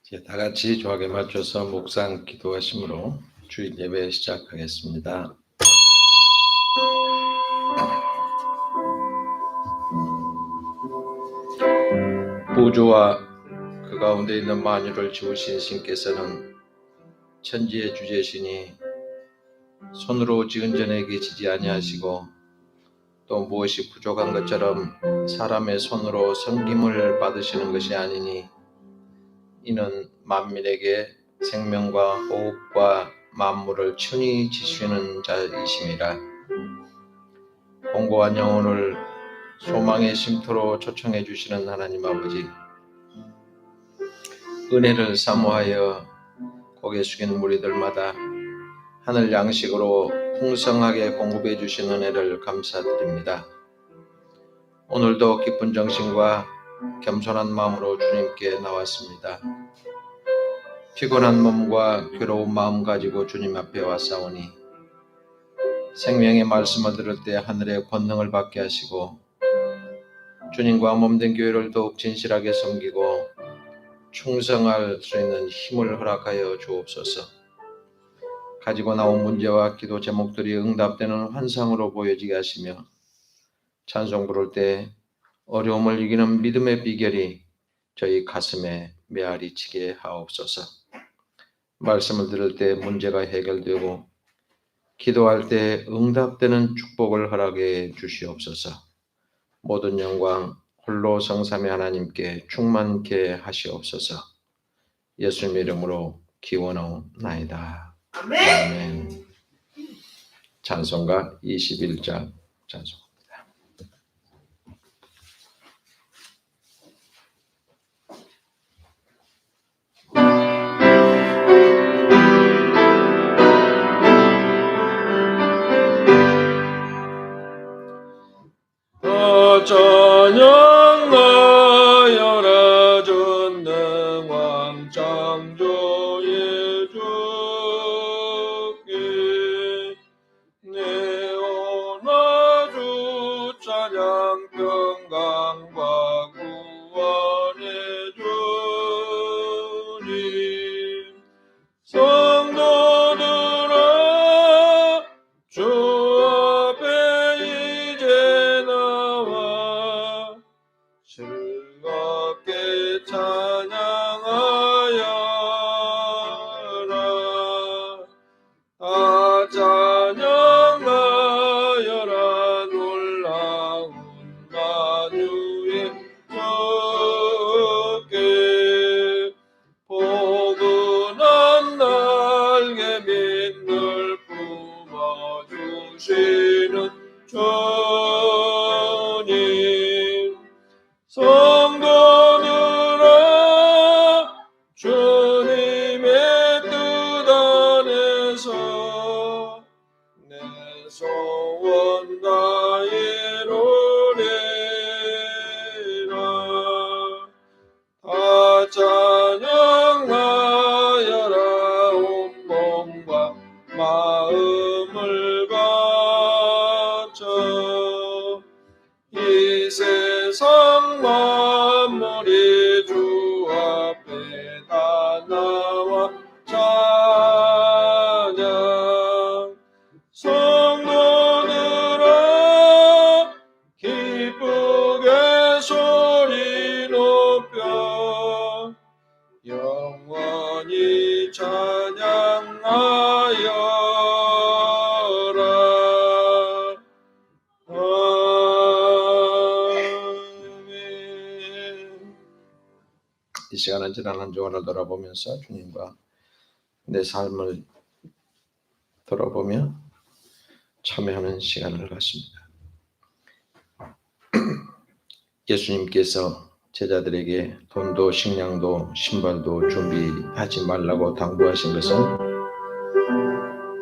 이제 다 같이 조합에 맞춰서 묵상 기도하심으로 주일 예배 시작하겠습니다. 우주와 그 가운데 있는 만유를 지으신 신께서는 천지의 주제시니 손으로 지은 전에 계시지 아니하시고 또 무엇이 부족한 것처럼 사람의 손으로 섬김을 받으시는 것이 아니니 이는 만민에게 생명과 호흡과 만물을 친히 지시는 자이심이라. 공고한 영혼을 소망의 쉼터로 초청해 주시는 하나님 아버지, 은혜를 사모하여 고개 숙인 무리들마다 하늘 양식으로 풍성하게 공급해 주신 은혜를 감사드립니다. 오늘도 기쁜 정신과 겸손한 마음으로 주님께 나왔습니다. 피곤한 몸과 괴로운 마음 가지고 주님 앞에 왔사오니 생명의 말씀을 들을 때 하늘의 권능을 받게 하시고 주님과 몸된 교회를 더욱 진실하게 섬기고 충성할 수 있는 힘을 허락하여 주옵소서. 가지고 나온 문제와 기도 제목들이 응답되는 환상으로 보여지게 하시며 찬송 부를 때 어려움을 이기는 믿음의 비결이 저희 가슴에 메아리 치게 하옵소서. 말씀을 들을 때 문제가 해결되고 기도할 때 응답되는 축복을 허락해 주시옵소서. 모든 영광 홀로 성삼위 하나님께 충만케 하시옵소서. 예수님의 이름으로 기원하옵나이다. 아멘. 찬송가 21장 찬송합니다. 찬양하여라 전능왕 창조의 주께 내 온아주 찬양 평강과 구원의 주님 성도들아 주 앞에 이제 나와 즐겁게 찬양하여라. 다 찬양하여라. 놀라운 만유의 주께 포근한 날개 빛을 뿜어주시는 주님 성도들아 주님의 뜻 안에서 내 소원 다 이루리라. 다 찬양하여라. 온몸과 마음을 바쳐 이 세상 만물이 주 앞에 다 나와 찬양. 성도들아 기쁘게 소리 높여 영원히 찬양하여라. 이 시간은 지난 한 주간을 돌아보면서 주님과 내 삶을 돌아보며 참여하는 시간을 갖습니다. 예수님께서 제자들에게 돈도 식량도 신발도 준비하지 말라고 당부하신 것은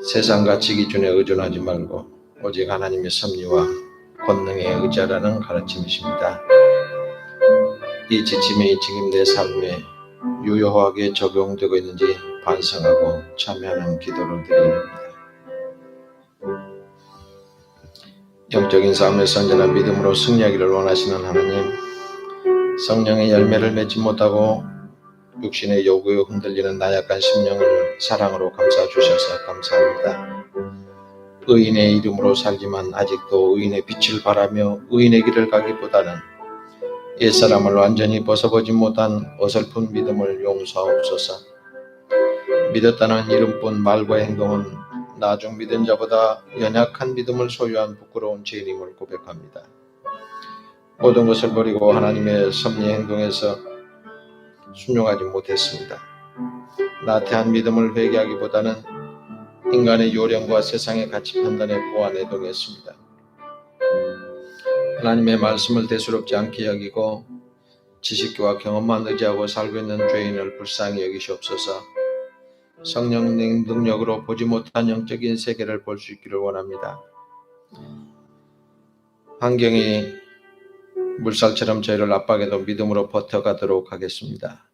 세상 가치 기준에 의존하지 말고 오직 하나님의 섭리와 권능에 의지하라는 가르침이십니다. 이 지침이 지금 내 삶에 유효하게 적용되고 있는지 반성하고 참여하는 기도를 드립니다. 영적인 싸움에서 언제나 믿음으로 승리하기를 원하시는 하나님, 성령의 열매를 맺지 못하고 육신의 요구에 흔들리는 나약한 심령을 사랑으로 감싸주셔서 감사합니다. 의인의 이름으로 살지만 아직도 의인의 빛을 바라며 의인의 길을 가기보다는 옛사람을 완전히 벗어보지 못한 어설픈 믿음을 용서하옵소서. 믿었다는 이름뿐 말과 행동은 나중 믿은 자보다 연약한 믿음을 소유한 부끄러운 죄인임을 고백합니다. 모든 것을 버리고 하나님의 섭리 행동에서 순종하지 못했습니다. 나태한 믿음을 회개하기보다는 인간의 요령과 세상의 가치 판단에 보완해동했습니다. 하나님의 말씀을 대수롭지 않게 여기고 지식과 경험만 의지하고 살고 있는 죄인을 불쌍히 여기시옵소서. 성령님 능력으로 보지 못한 영적인 세계를 볼 수 있기를 원합니다. 환경이 물살처럼 저희를 압박해도 믿음으로 버텨가도록 하겠습니다.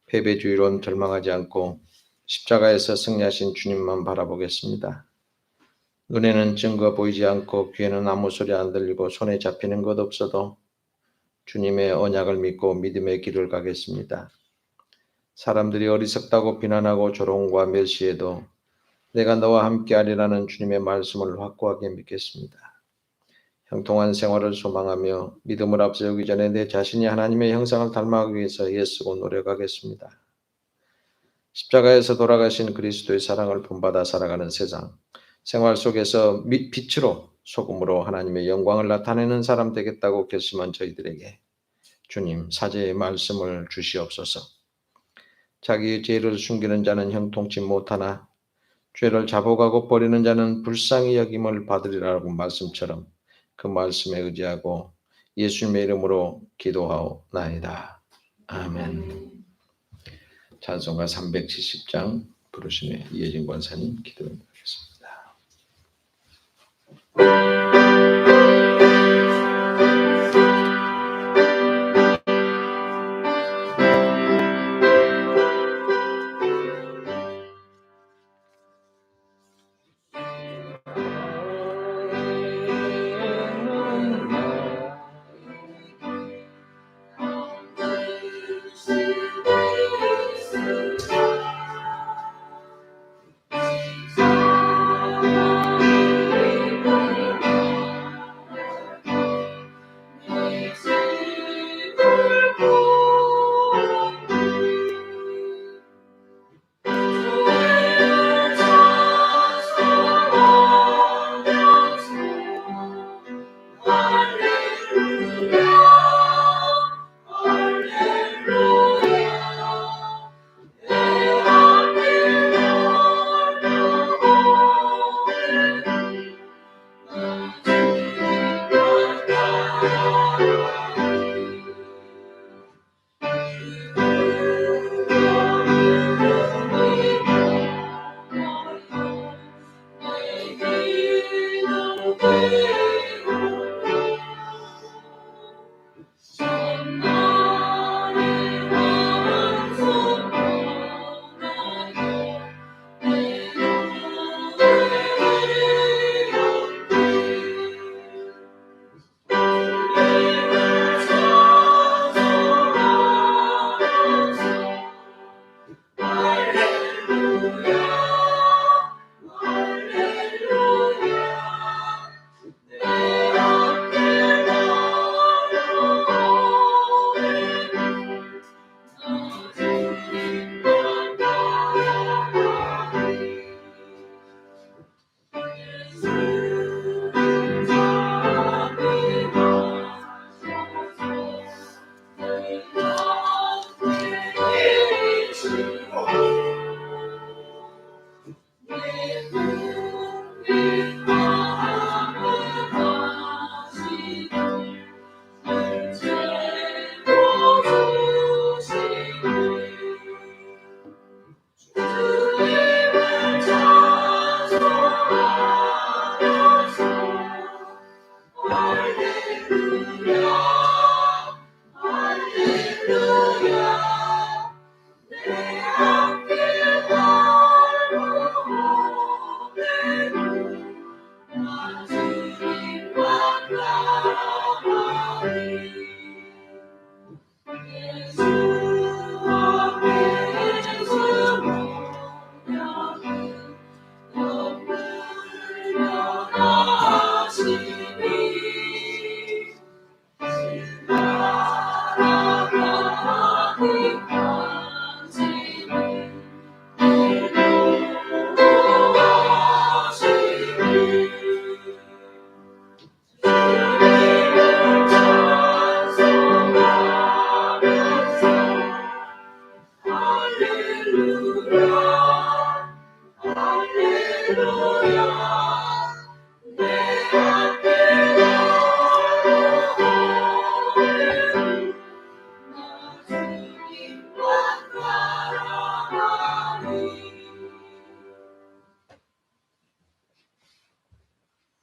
패배주의론 절망하지 않고 십자가에서 승리하신 주님만 바라보겠습니다. 눈에는 증거 보이지 않고 귀에는 아무 소리 안 들리고 손에 잡히는 것 없어도 주님의 언약을 믿고 믿음의 길을 가겠습니다. 사람들이 어리석다고 비난하고 조롱과 멸시해도 내가 너와 함께하리라는 주님의 말씀을 확고하게 믿겠습니다. 형통한 생활을 소망하며 믿음을 앞세우기 전에 내 자신이 하나님의 형상을 닮아가기 위해서 애쓰고 노력하겠습니다. 십자가에서 돌아가신 그리스도의 사랑을 본받아 살아가는 세상, 생활 속에서 빛으로 소금으로 하나님의 영광을 나타내는 사람 되겠다고 결심한 저희들에게 주님 사제의 말씀을 주시옵소서. 자기의 죄를 숨기는 자는 형통치 못하나 죄를 자복하고 버리는 자는 불쌍히 여김을 받으리라고 말씀처럼 그 말씀에 의지하고 예수님의 이름으로 기도하옵나이다. 아멘. 찬송가 370장 부르시네 이혜진 권사님 기도하겠습니다.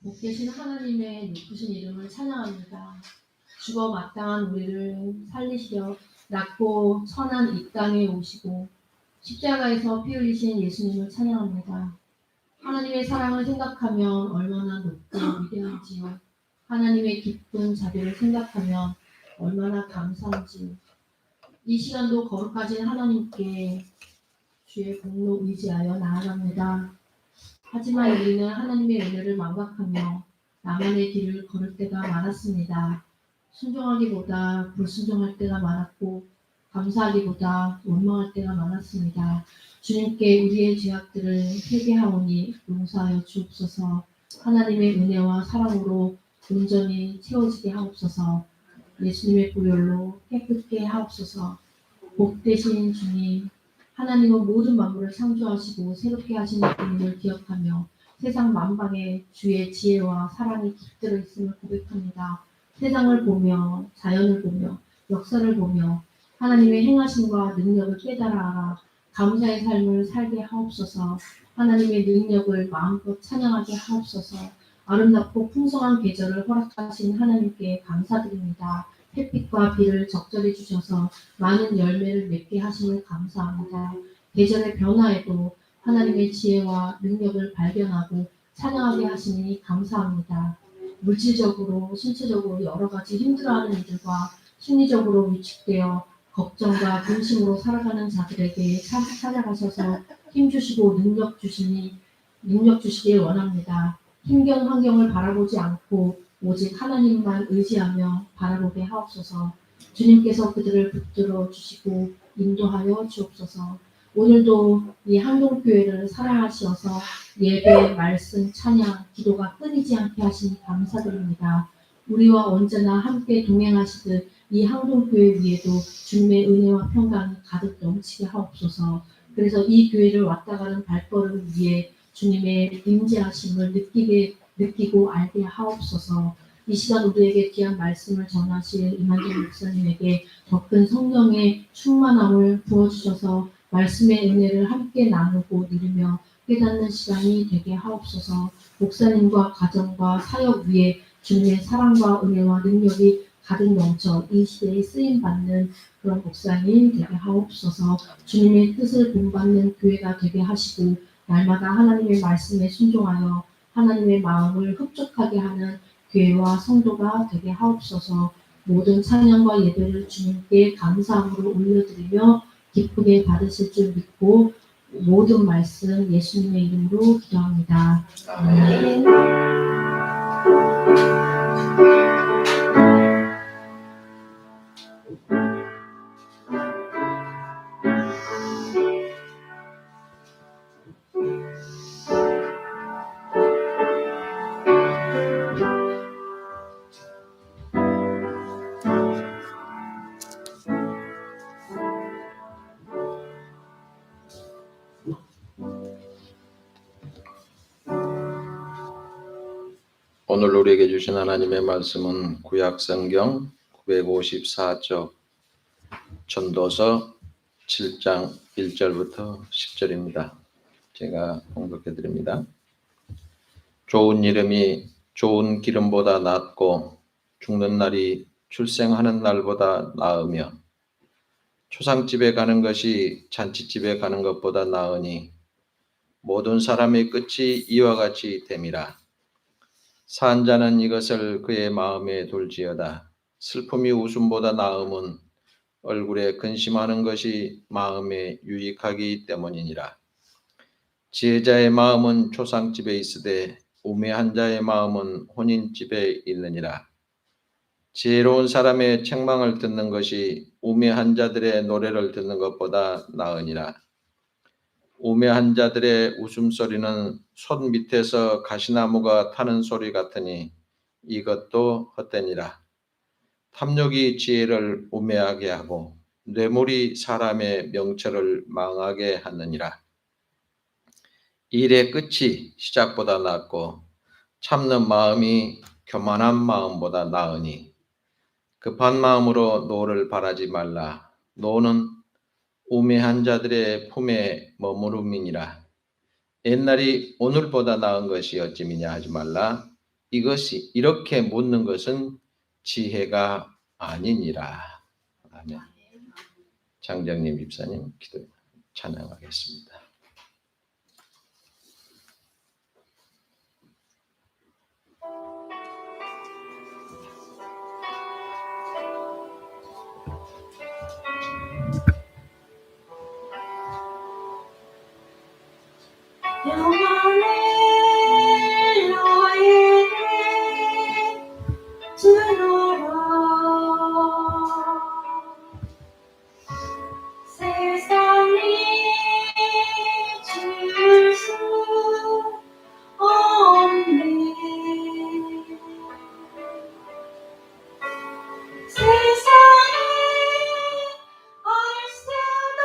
복되신 하나님의 높으신 이름을 찬양합니다. 죽어 마땅한 우리를 살리시려 낮고 천한 이 땅에 오시고 십자가에서 피 흘리신 예수님을 찬양합니다. 하나님의 사랑을 생각하면 얼마나 높고 위대한지요. 하나님의 기쁜 자비를 생각하면 얼마나 감사한지요. 이 시간도 거룩하신 하나님께 주의 공로 의지하여 나아갑니다. 하지만 우리는 하나님의 은혜를 망각하며 나만의 길을 걸을 때가 많았습니다. 순종하기보다 불순종할 때가 많았고 감사하기보다 원망할 때가 많았습니다. 주님께 우리의 죄악들을 회개하오니 용서하여 주옵소서. 하나님의 은혜와 사랑으로 온전히 채워지게 하옵소서. 예수님의 보혈로 깨끗게 하옵소서. 복되신 주님, 하나님은 모든 만물을 창조하시고 새롭게 하시는 분을 기억하며 세상 만방에 주의 지혜와 사랑이 깃들어 있음을 고백합니다. 세상을 보며 자연을 보며 역사를 보며 하나님의 행하심과 능력을 깨달아 알아 감사의 삶을 살게 하옵소서. 하나님의 능력을 마음껏 찬양하게 하옵소서. 아름답고 풍성한 계절을 허락하신 하나님께 감사드립니다. 햇빛과 비를 적절히 주셔서 많은 열매를 맺게 하심을 감사합니다. 계절의 변화에도 하나님의 지혜와 능력을 발견하고 찬양하게 하시니 감사합니다. 물질적으로, 신체적으로 여러 가지 힘들어하는 이들과 심리적으로 위축되어 걱정과 근심으로 살아가는 자들에게 찾아가셔서 힘주시고 능력 주시길 원합니다. 힘겨운 환경을 바라보지 않고 오직 하나님만 의지하며 바라보게 하옵소서. 주님께서 그들을 붙들어 주시고 인도하여 주옵소서. 오늘도 이 한동교회를 사랑하시어서 예배, 말씀, 찬양, 기도가 끊이지 않게 하시니 감사드립니다. 우리와 언제나 함께 동행하시듯 이 한동교회 위에도 주님의 은혜와 평강이 가득 넘치게 하옵소서. 그래서 이 교회를 왔다 가는 발걸음 위에 주님의 임재하심을 느끼고 알게 하옵소서. 이 시간 우리에게 귀한 말씀을 전하실 이만정 목사님에게 더 큰 성령의 충만함을 부어주셔서 말씀의 은혜를 함께 나누고 누리며 깨닫는 시간이 되게 하옵소서. 목사님과 가정과 사역 위에 주님의 사랑과 은혜와 능력이 가득 넘쳐 이 시대에 쓰임받는 그런 목사님 되게 하옵소서. 주님의 뜻을 본받는 교회가 되게 하시고 날마다 하나님의 말씀에 순종하여 하나님의 마음을 흡족하게 하는 교회와 성도가 되게 하옵소서. 모든 찬양과 예배를 주님께 감사함으로 올려드리며 기쁘게 받으실 줄 믿고 모든 말씀 예수님의 이름으로 기도합니다. 아멘. 오늘 우리에게 주신 하나님의 말씀은 구약성경 954쪽 전도서 7장 1절부터 10절입니다. 제가 봉독해 드립니다. 좋은 이름이 좋은 기름보다 낫고 죽는 날이 출생하는 날보다 나으며 초상집에 가는 것이 잔치집에 가는 것보다 나으니 모든 사람의 끝이 이와 같이 됨이라. 산 자는 이것을 그의 마음에 둘지어다. 슬픔이 웃음보다 나음은 얼굴에 근심하는 것이 마음에 유익하기 때문이니라. 지혜자의 마음은 초상집에 있으되 우매한 자의 마음은 혼인집에 있느니라. 지혜로운 사람의 책망을 듣는 것이 우매한 자들의 노래를 듣는 것보다 나으니라. 우매한 자들의 웃음소리는 손 밑에서 가시나무가 타는 소리 같으니 이것도 헛되니라. 탐욕이 지혜를 우매하게 하고 뇌물이 사람의 명철을 망하게 하느니라. 일의 끝이 시작보다 낫고 참는 마음이 교만한 마음보다 나으니 급한 마음으로 노를 바라지 말라. 노는 우매한 자들의 품에 머무름이니라. 옛날이 오늘보다 나은 것이 어찌미냐 하지 말라. 이것이 이렇게 묻는 것은 지혜가 아니니라. 아멘. 장정님 집사님 기도 찬양하겠습니다. 영원히 너희를 주노라. 세상이 줄 수 없네. 세상이 알 수도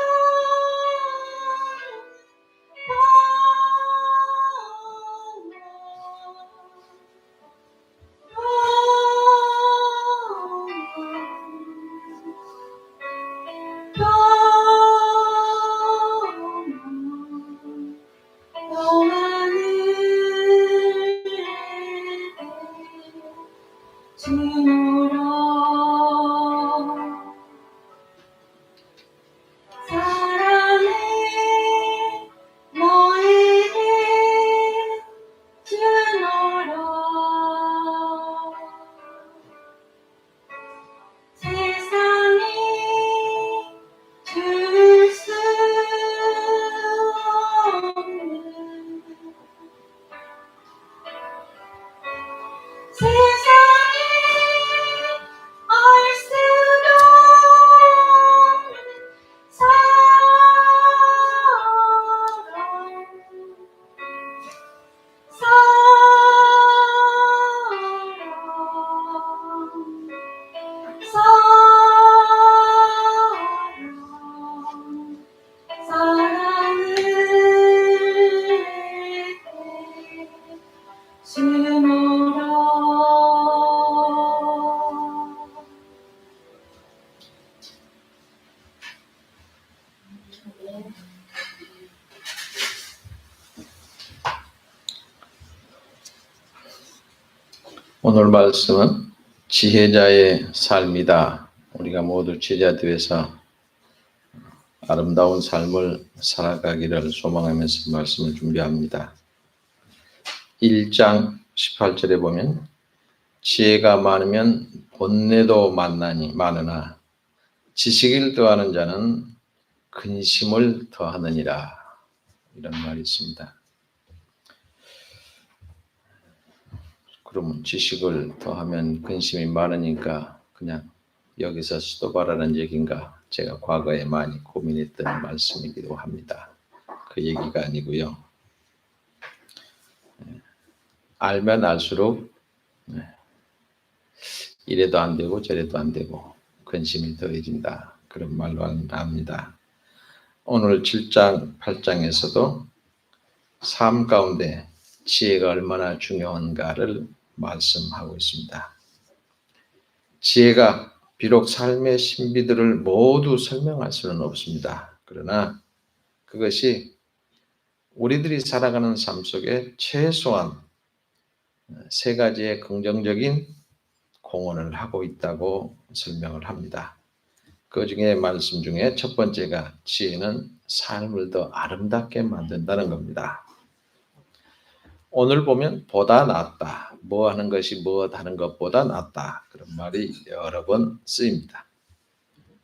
사랑해 너희를 주노라. 세상이 줄 수 없는 세상이 알 수도 없는 사랑을 주노라. 오늘 말씀은 지혜자의 삶이다. 우리가 모두 지혜자 되어서 아름다운 삶을 살아가기를 소망하면서 말씀을 준비합니다. 1장 18절에 보면 지혜가 많으면 본내도 많으나 지식을 더하는 자는 근심을 더하느니라. 이런 말이 있습니다. 그러면 지식을 더하면 근심이 많으니까 그냥 여기서 수도바라는 얘기인가? 제가 과거에 많이 고민했던 말씀이기도 합니다. 그 얘기가 아니고요. 알면 알수록 이래도 안 되고 저래도 안 되고 근심이 더해진다. 그런 말로 합니다. 오늘 7장, 8장에서도 삶 가운데 지혜가 얼마나 중요한가를 말씀하고 있습니다. 지혜가 비록 삶의 신비들을 모두 설명할 수는 없습니다. 그러나 그것이 우리들이 살아가는 삶 속에 최소한 세 가지의 긍정적인 공헌을 하고 있다고 설명을 합니다. 그 중에 말씀 중에 첫 번째가 지혜는 삶을 더 아름답게 만든다는 겁니다. 오늘 보면 보다 낫다. 뭐 하는 것이 뭐 하는 것보다 낫다. 그런 말이 여러 번 쓰입니다.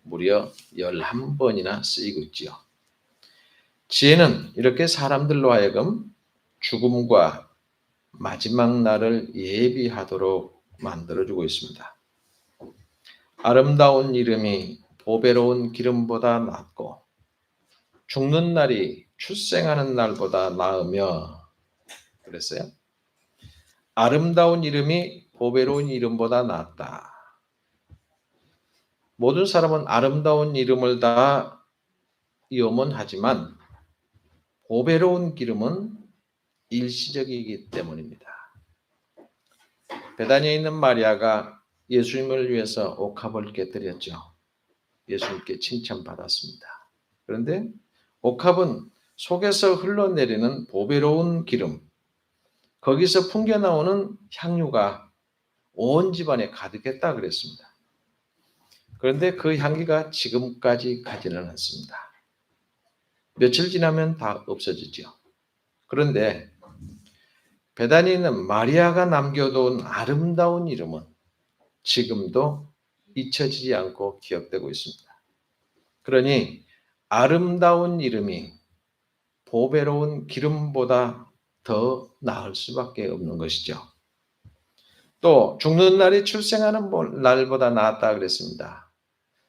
무려 11번이나 쓰이고 있지요. 지혜는 이렇게 사람들로 하여금 죽음과 마지막 날을 예비하도록 만들어주고 있습니다. 아름다운 이름이 보배로운 기름보다 낫고 죽는 날이 출생하는 날보다 나으며 그랬어요. 아름다운 이름이 보배로운 이름보다 낫다. 모든 사람은 아름다운 이름을 다 염원하지만 보배로운 기름은 일시적이기 때문입니다. 베다니에 있는 마리아가 예수님을 위해서 옥합을 깨뜨렸죠. 예수님께 칭찬받았습니다. 그런데 옥합은 속에서 흘러내리는 보배로운 기름, 거기서 풍겨나오는 향유가 온 집안에 가득했다 그랬습니다. 그런데 그 향기가 지금까지 가지는 않습니다. 며칠 지나면 다 없어지죠. 그런데 베단에 있는 마리아가 남겨둔 아름다운 이름은 지금도 잊혀지지 않고 기억되고 있습니다. 그러니 아름다운 이름이 보배로운 기름보다 더 나을 수밖에 없는 것이죠. 또 죽는 날이 출생하는 날보다 낫다 그랬습니다.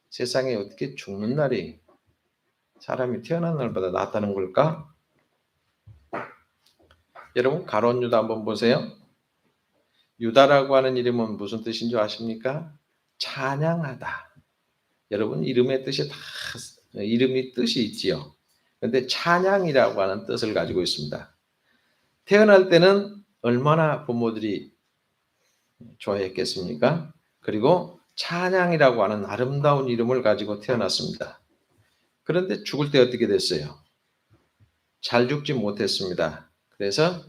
세상에 어떻게 죽는 날이 사람이 태어난 날보다 낫다는 걸까? 여러분 가룟 유다 한번 보세요. 유다라고 하는 이름은 무슨 뜻인 줄 아십니까? 찬양하다. 여러분 이름의 뜻이 다 이름이 뜻이 있지요. 그런데 찬양이라고 하는 뜻을 가지고 있습니다. 태어날 때는 얼마나 부모들이 좋아했겠습니까? 그리고 찬양이라고 하는 아름다운 이름을 가지고 태어났습니다. 그런데 죽을 때 어떻게 됐어요? 잘 죽지 못했습니다. 그래서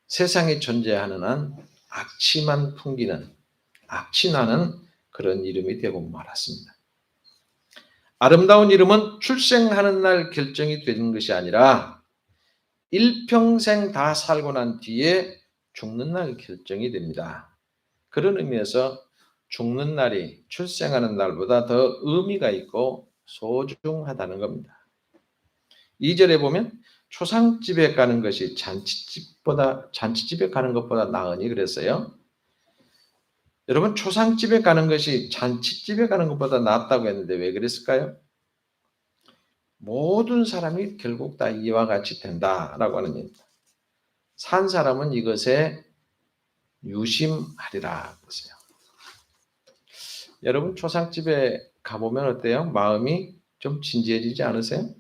세상에 존재하는 한 악취만 풍기는 악취나는 그런 이름이 되고 말았습니다. 아름다운 이름은 출생하는 날 결정이 되는 것이 아니라 일평생 다 살고 난 뒤에 죽는 날 결정이 됩니다. 그런 의미에서 죽는 날이 출생하는 날보다 더 의미가 있고 소중하다는 겁니다. 2절에 보면 초상집에 가는 것이 잔치집에 가는 것보다 나으니 그랬어요. 여러분 초상집에 가는 것이 잔치집에 가는 것보다 낫다고 했는데 왜 그랬을까요? 모든 사람이 결국 다 이와 같이 된다라고 하는 얘기입니다. 산 사람은 이것에 유심하리라 그랬어요. 여러분 초상집에 가보면 어때요? 마음이 좀 진지해지지 않으세요?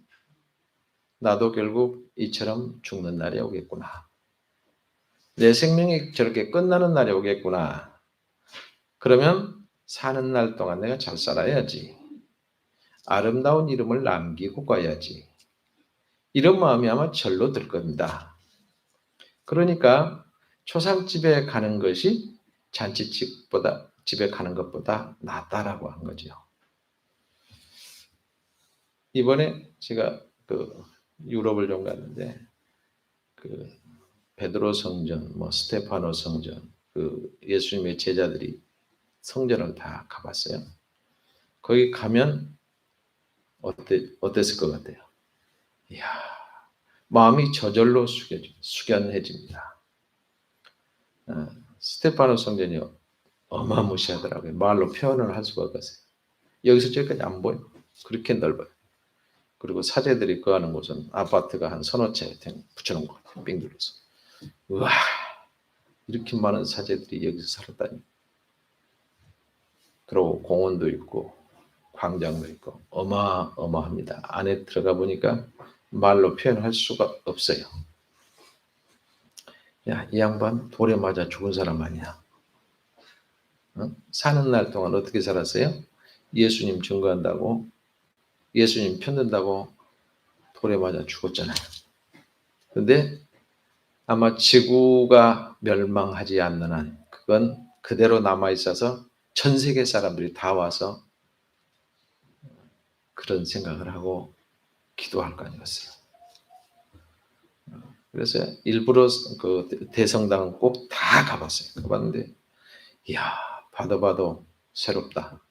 나도 결국 이처럼 죽는 날이 오겠구나. 내 생명이 저렇게 끝나는 날이 오겠구나. 그러면 사는 날 동안 내가 잘 살아야지. 아름다운 이름을 남기고 가야지. 이런 마음이 아마 절로 들 겁니다. 그러니까 초상집에 가는 것이 잔치집보다 집에 가는 것보다 낫다라고 한 거죠. 이번에 제가 유럽을 좀 갔는데 베드로 성전, 스테파노 성전, 예수님의 제자들이 성전을 다 가봤어요. 거기 가면 어땠을 것 같아요? 이야, 마음이 저절로 숙연해집니다. 스테파노 성전이 어마무시하더라고요. 말로 표현을 할 수가 없어요. 여기서 저기까지 안 보여. 그렇게 넓어요. 그리고 사제들이 거하는 곳은 아파트가 한 서너 채 붙여놓은 것 같아요. 빙 둘러서. 우와, 이렇게 많은 사제들이 여기서 살았다니. 그리고 공원도 있고 광장도 있고 어마어마합니다. 안에 들어가 보니까 말로 표현할 수가 없어요. 야, 이 양반 돌에 맞아 죽은 사람 아니야. 사는 날 동안 어떻게 살았어요? 예수님 증거한다고, 예수님 편든다고 돌에 맞아 죽었잖아요. 그런데 아마 지구가 멸망하지 않는 한 그건 그대로 남아있어서 전 세계 사람들이 다 와서 그런 생각을 하고 기도할 거 아니었어요. 그래서 일부러 대성당은 꼭 다 가봤어요. 가봤는데 이야, 봐도 새롭다.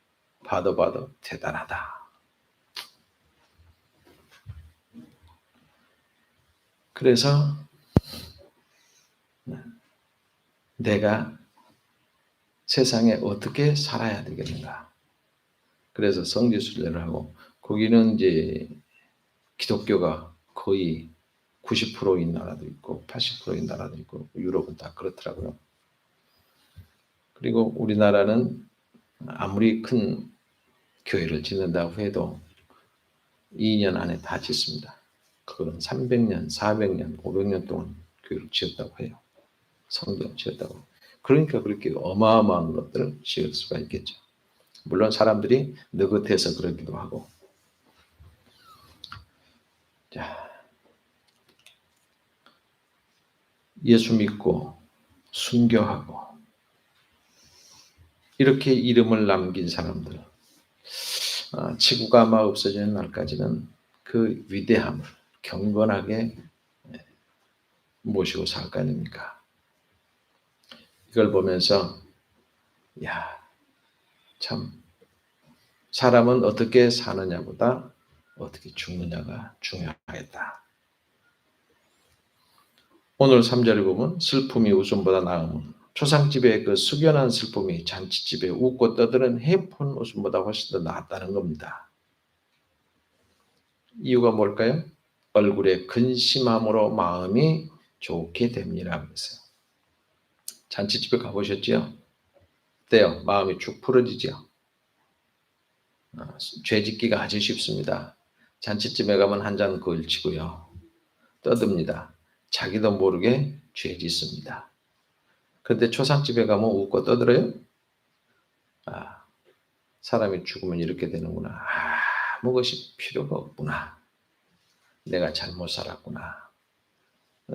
봐도 대단하다. 그래서 내가 세상에 어떻게 살아야 되겠는가. 그래서 성지순례를 하고 거기는 이제 기독교가 거의 90%인 나라도 있고 80%인 나라도 있고 유럽은 다 그렇더라고요. 그리고 우리나라는 아무리 큰 교회를 짓는다고 해도 2년 안에 다 짓습니다. 그거는 300년, 400년, 500년 동안 교회를 지었다고 해요. 성전을 지었다고. 그러니까 그렇게 어마어마한 것들을 지을 수가 있겠죠. 물론 사람들이 느긋해서 그러기도 하고. 자, 예수 믿고 순교하고 이렇게 이름을 남긴 사람들, 지구가 아마 없어지는 날까지는 그 위대함을 경건하게 모시고 살 거 아닙니까? 이걸 보면서 야, 참 사람은 어떻게 사느냐보다 어떻게 죽느냐가 중요하겠다. 오늘 3절에 보면 슬픔이 웃음보다 나음은 초상집의 그 숙연한 슬픔이 잔치집에 웃고 떠드는 해픈 웃음보다 훨씬 더 낫다는 겁니다. 이유가 뭘까요? 얼굴에 근심함으로 마음이 좋게 됩니다. 그랬어요. 잔치집에 가보셨죠? 어때요? 마음이 축 풀어지죠? 죄짓기가 아주 쉽습니다. 잔치집에 가면 한 잔 걸치고요. 떠듭니다. 자기도 모르게 죄짓습니다. 그런데 초상집에 가면 웃고 떠들어요? 사람이 죽으면 이렇게 되는구나. 아무 것이 필요가 없구나. 내가 잘못 살았구나.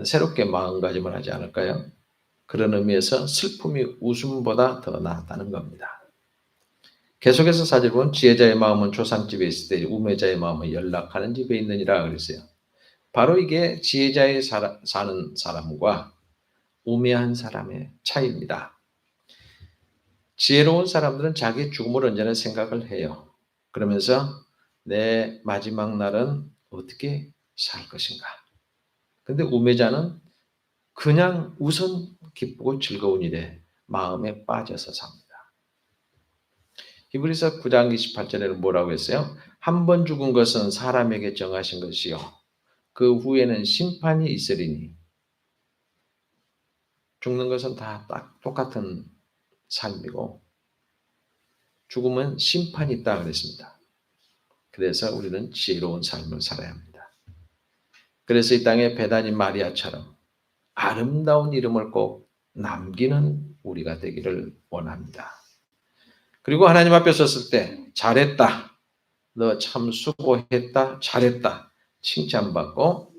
새롭게 마음가짐을 하지 않을까요? 그런 의미에서 슬픔이 웃음보다 더 낫다는 겁니다. 계속해서 4절 보면 지혜자의 마음은 초상집에 있을 때 우매자의 마음은 연락하는 집에 있느니라 그랬어요. 바로 이게 지혜자의 사는 사람과 우매한 사람의 차이입니다. 지혜로운 사람들은 자기 죽음을 언제나 생각을 해요. 그러면서 내 마지막 날은 어떻게 살 것인가. 근데 우매자는 그냥 우선 기쁘고 즐거운 일에 마음에 빠져서 삽니다. 히브리서 9장 28절에는 뭐라고 했어요? 한 번 죽은 것은 사람에게 정하신 것이요. 그 후에는 심판이 있으리니. 죽는 것은 다 딱 똑같은 삶이고 죽음은 심판이 있다 그랬습니다. 그래서 우리는 지혜로운 삶을 살아야 합니다. 그래서 이 땅에 베다니 마리아처럼 아름다운 이름을 꼭 남기는 우리가 되기를 원합니다. 그리고 하나님 앞에 섰을 때 잘했다. 너 참 수고했다. 잘했다. 칭찬받고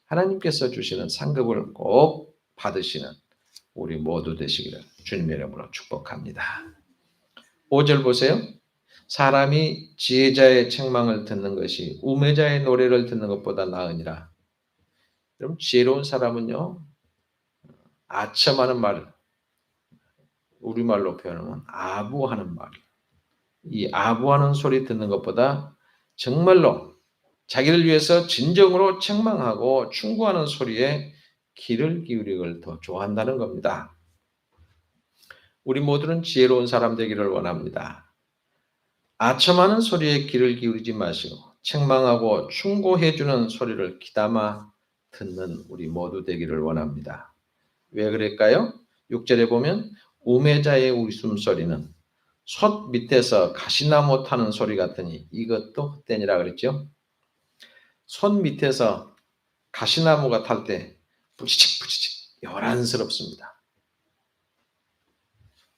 하나님께서 주시는 상급을 꼭 받으시는 우리 모두 되시기를 주님의 이름으로 축복합니다. 5절 보세요. 사람이 지혜자의 책망을 듣는 것이 우매자의 노래를 듣는 것보다 나으니라. 여러분 지혜로운 사람은요. 아첨하는 말, 우리말로 표현하면 아부하는 말. 이 아부하는 소리 듣는 것보다 정말로 자기를 위해서 진정으로 책망하고 충고하는 소리에 귀를 기울이기를 더 좋아한다는 겁니다. 우리 모두는 지혜로운 사람 되기를 원합니다. 아첨하는 소리에 귀를 기울이지 마시고 책망하고 충고해주는 소리를 귀담아 듣는 우리 모두 되기를 원합니다. 왜 그럴까요? 6절에 보면 우매자의 웃음소리는 솥 밑에서 가시나무 타는 소리 같으니 이것도 헛되니라 그랬죠. 솥 밑에서 가시나무가 탈 때 부지직 부지직 요란스럽습니다.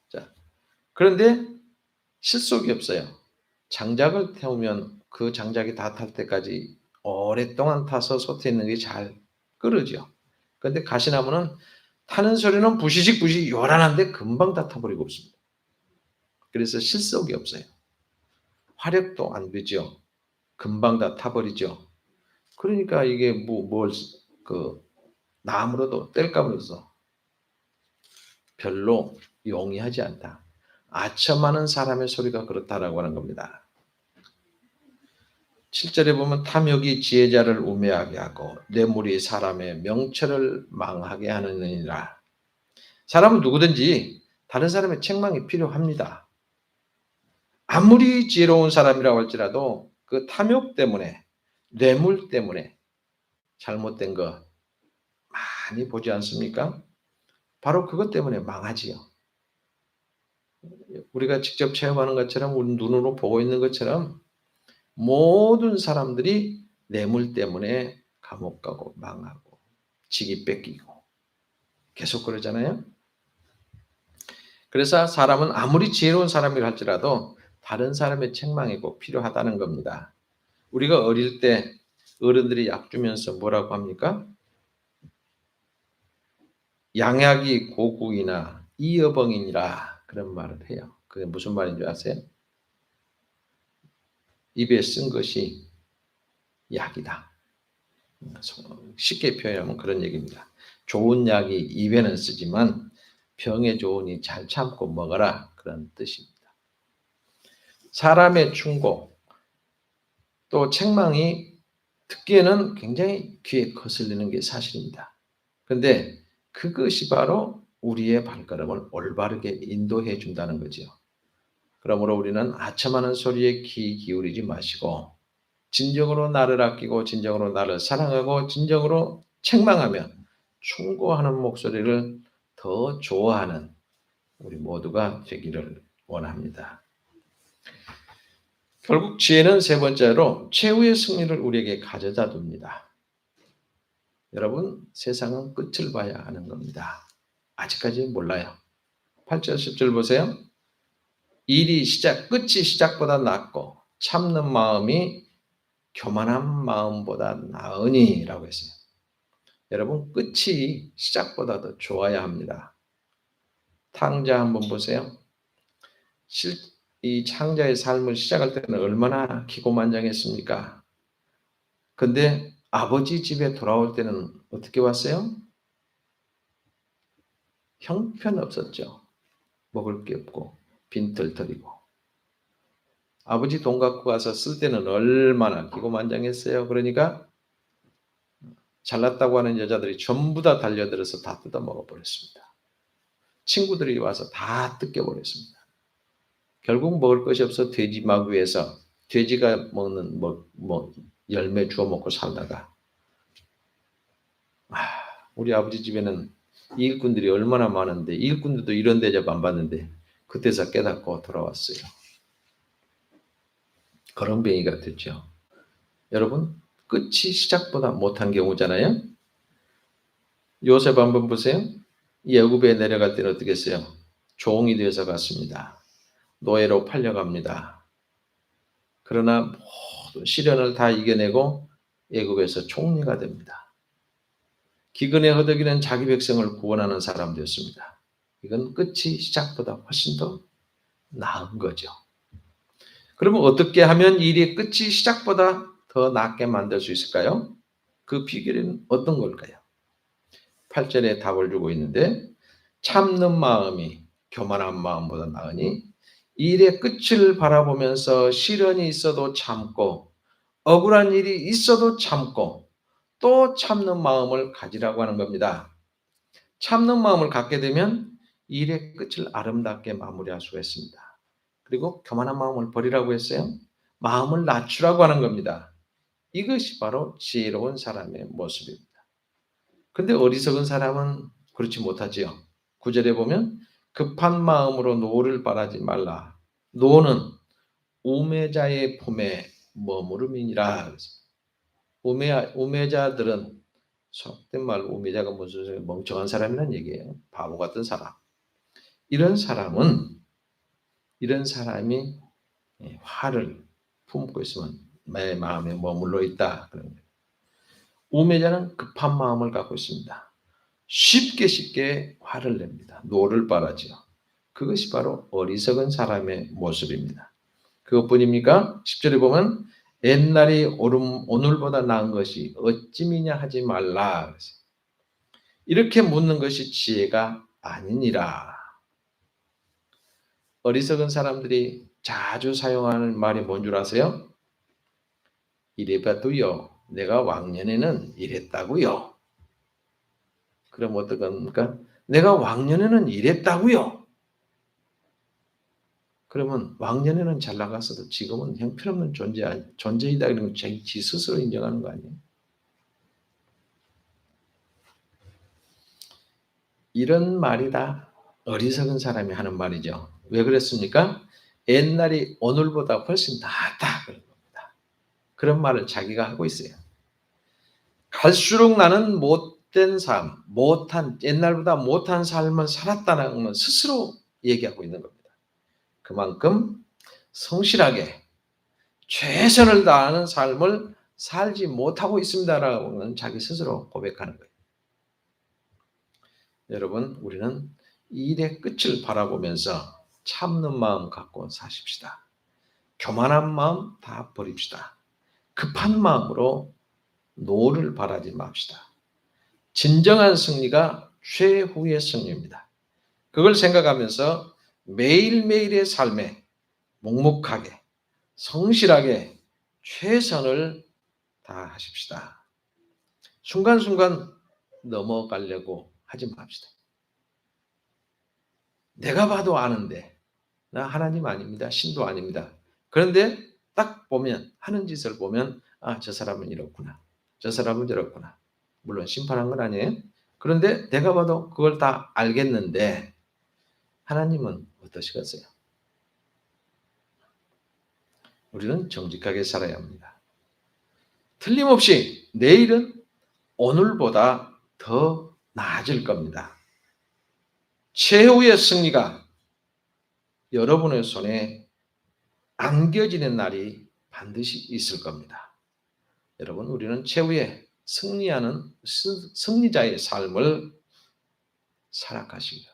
자, 그런데 실속이 없어요. 장작을 태우면 그 장작이 다 탈 때까지 오랫동안 타서 솥에 있는 게 잘 끓으죠. 그런데 가시나무는 타는 소리는 부시직 부시직 요란한데 금방 다 타버리고 없습니다. 그래서 실속이 없어요. 화력도 안 되죠. 금방 다 타버리죠. 그러니까 이게 나무로도 뗄감으로써 별로 용이하지 않다. 아첨하는 사람의 소리가 그렇다라고 하는 겁니다. 7절에 보면 탐욕이 지혜자를 우매하게 하고 뇌물이 사람의 명철을 망하게 하느니라. 사람은 누구든지 다른 사람의 책망이 필요합니다. 아무리 지혜로운 사람이라고 할지라도 그 탐욕 때문에 뇌물 때문에 잘못된 거 많이 보지 않습니까? 바로 그것 때문에 망하지요. 우리가 직접 체험하는 것처럼 우리 눈으로 보고 있는 것처럼 모든 사람들이 뇌물 때문에 감옥 가고 망하고 직위 뺏기고 계속 그러잖아요. 그래서 사람은 아무리 지혜로운 사람이라 할지라도 다른 사람의 책망이 꼭 필요하다는 겁니다. 우리가 어릴 때 어른들이 약 주면서 뭐라고 합니까? 양약이 고국이나 이어벙이니라 그런 말을 해요. 그게 무슨 말인 줄 아세요? 입에 쓴 것이 약이다. 쉽게 표현하면 그런 얘기입니다. 좋은 약이 입에는 쓰지만 병에 좋으니 잘 참고 먹어라 그런 뜻입니다. 사람의 충고 또 책망이 듣기에는 굉장히 귀에 거슬리는 게 사실입니다. 그런데 그것이 바로 우리의 발걸음을 올바르게 인도해 준다는 거죠. 그러므로 우리는 아첨하는 소리에 귀 기울이지 마시고 진정으로 나를 아끼고 진정으로 나를 사랑하고 진정으로 책망하며 충고하는 목소리를 더 좋아하는 우리 모두가 되기를 원합니다. 결국 지혜는 세 번째로 최후의 승리를 우리에게 가져다 둡니다. 여러분, 세상은 끝을 봐야 하는 겁니다. 아직까지 몰라요. 8절 10절 보세요. 끝이 시작보다 낫고 참는 마음이 교만한 마음보다 나으니 라고 했어요. 여러분, 끝이 시작보다 더 좋아야 합니다. 탕자 한번 보세요. 이 창자의 삶을 시작할 때는 얼마나 기고만장했습니까? 근데 아버지 집에 돌아올 때는 어떻게 왔어요? 형편없었죠. 먹을 게 없고 빈털터리고. 아버지 돈 갖고 가서 쓸 때는 얼마나 기고만장했어요. 그러니까 잘났다고 하는 여자들이 전부 다 달려들어서 다 뜯어먹어 버렸습니다. 친구들이 와서 다 뜯겨버렸습니다. 결국 먹을 것이 없어 돼지 마구에서 돼지가 먹는 열매 주워 먹고 살다가 우리 아버지 집에는 일꾼들이 얼마나 많은데 일꾼들도 이런 대접 안 받는데 그때서 깨닫고 돌아왔어요. 거렁뱅이가 됐죠. 여러분, 끝이 시작보다 못한 경우잖아요. 요셉 한번 보세요. 애굽에 내려갈 때는 어떻게 했어요? 종이 되어서 갔습니다. 노예로 팔려갑니다. 그러나 모든 시련을 다 이겨내고 애굽에서 총리가 됩니다. 기근에 허덕이는 자기 백성을 구원하는 사람 되었습니다. 이건 끝이 시작보다 훨씬 더 나은 거죠. 그러면 어떻게 하면 일이 끝이 시작보다 더 낫게 만들 수 있을까요? 그 비결은 어떤 걸까요? 8절에 답을 주고 있는데 참는 마음이 교만한 마음보다 나으니 일의 끝을 바라보면서 시련이 있어도 참고 억울한 일이 있어도 참고 또 참는 마음을 가지라고 하는 겁니다. 참는 마음을 갖게 되면 일의 끝을 아름답게 마무리할 수가 있습니다. 그리고 교만한 마음을 버리라고 했어요. 마음을 낮추라고 하는 겁니다. 이것이 바로 지혜로운 사람의 모습입니다. 근데 어리석은 사람은 그렇지 못하지요. 9절에 보면 급한 마음으로 노를 바라지 말라. 노는 우매자의 품에 머무름이니라. 우매자들은 속된 말 우매자가 무슨 소리예요? 멍청한 사람이란 얘기예요. 바보 같은 사람. 이런 사람이 화를 품고 있으면 내 마음에 머물러 있다. 그런 거예요. 우매자는 급한 마음을 갖고 있습니다. 쉽게 화를 냅니다. 노를 바라지요. 그것이 바로 어리석은 사람의 모습입니다. 그것뿐입니까? 10절에 보면 옛날이 오늘보다 나은 것이 어찌미냐 하지 말라. 이렇게 묻는 것이 지혜가 아니니라. 어리석은 사람들이 자주 사용하는 말이 뭔 줄 아세요? 이래봐도요. 내가 왕년에는 이랬다고요. 그럼 어떡합니까? 내가 왕년에는 이랬다고요. 그러면 왕년에는 잘 나갔어도 지금은 형편없는 존재이다. 이런 걸 지 스스로 인정하는 거 아니에요? 이런 말이 다 어리석은 사람이 하는 말이죠. 왜 그랬습니까? 옛날이 오늘보다 훨씬 낫다. 그런 겁니다. 그런 말을 자기가 하고 있어요. 갈수록 나는 못된 삶, 옛날보다 못한 삶을 살았다는 건 스스로 얘기하고 있는 겁니다. 그만큼 성실하게 최선을 다하는 삶을 살지 못하고 있습니다라고 자기 스스로 고백하는 거예요. 여러분, 우리는 이 일의 끝을 바라보면서 참는 마음 갖고 사십시다. 교만한 마음 다 버립시다. 급한 마음으로 노를 바라지 맙시다. 진정한 승리가 최후의 승리입니다. 그걸 생각하면서 매일매일의 삶에 묵묵하게 성실하게 최선을 다하십시다. 순간순간 넘어가려고 하지 맙시다. 내가 봐도 아는데 나 하나님 아닙니다. 신도 아닙니다. 그런데 딱 보면 하는 짓을 보면 저 사람은 이렇구나. 저 사람은 저렇구나. 물론 심판한 건 아니에요. 그런데 내가 봐도 그걸 다 알겠는데 하나님은 어떠시겠어요? 우리는 정직하게 살아야 합니다. 틀림없이 내일은 오늘보다 더 나아질 겁니다. 최후의 승리가 여러분의 손에 안겨지는 날이 반드시 있을 겁니다. 여러분, 우리는 최후의 승리하는 승리자의 삶을 살아가시길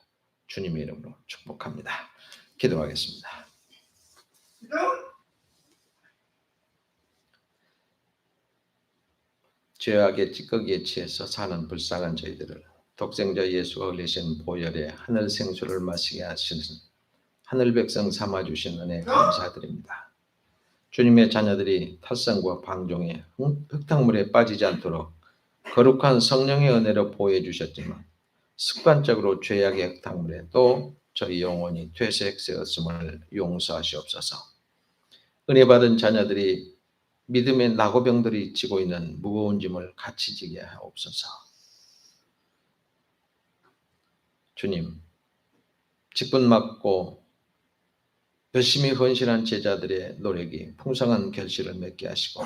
주님의 이름으로 축복합니다. 기도하겠습니다. 죄악의 찌꺼기에 취해서 사는 불쌍한 저희들을 독생자 예수가 흘리신 보혈의 하늘 생수를 마시게 하시는 하늘 백성 삼아주신 은혜 감사드립니다. 주님의 자녀들이 탓성과 방종의 흙탕물에 빠지지 않도록 거룩한 성령의 은혜로 보호해 주셨지만 습관적으로 죄악의 흙탕물에 또 저희 영혼이 퇴색되었음을 용서하시옵소서. 은혜 받은 자녀들이 믿음의 낙오병들이 지고 있는 무거운 짐을 같이 지게 하옵소서. 주님, 직분 맡고 열심히 헌신한 제자들의 노력이 풍성한 결실을 맺게 하시고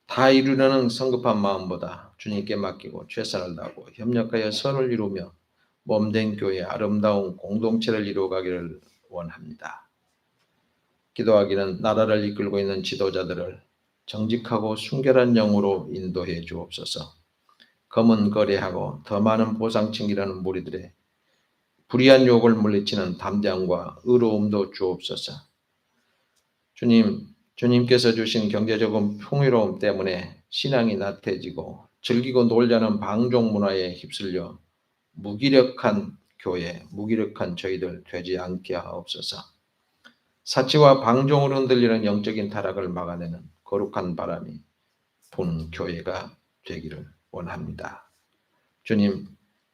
다 이루려는 성급한 마음보다 주님께 맡기고 최선을 다하고 협력하여 선을 이루며 몸된 교회의 아름다운 공동체를 이루어가기를 원합니다. 기도하기는 나라를 이끌고 있는 지도자들을 정직하고 순결한 영으로 인도해 주옵소서. 검은 거래하고 더 많은 보상 챙기라는 무리들의 불의한 욕을 물리치는 담대함과 의로움도 주옵소서. 주님께서 주신 경제적인 풍요로움 때문에 신앙이 나태해지고 즐기고 놀자는 방종 문화에 휩쓸려 무기력한 교회, 무기력한 저희들 되지 않게 하옵소서. 사치와 방종으로 흔들리는 영적인 타락을 막아내는 거룩한 바람이 부는 교회가 되기를 원합니다. 주님,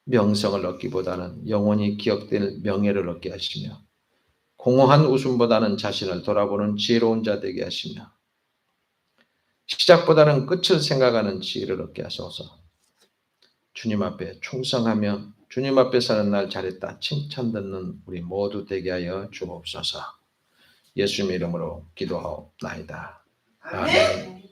명성을 얻기보다는 영원히 기억될 명예를 얻게 하시며 공허한 웃음보다는 자신을 돌아보는 지혜로운 자 되게 하시며 시작보다는 끝을 생각하는 지혜를 얻게 하소서. 주님 앞에 충성하며 주님 앞에 사는 날 잘했다 칭찬 듣는 우리 모두 되게 하여 주옵소서. 예수님의 이름으로 기도하옵나이다. 아멘.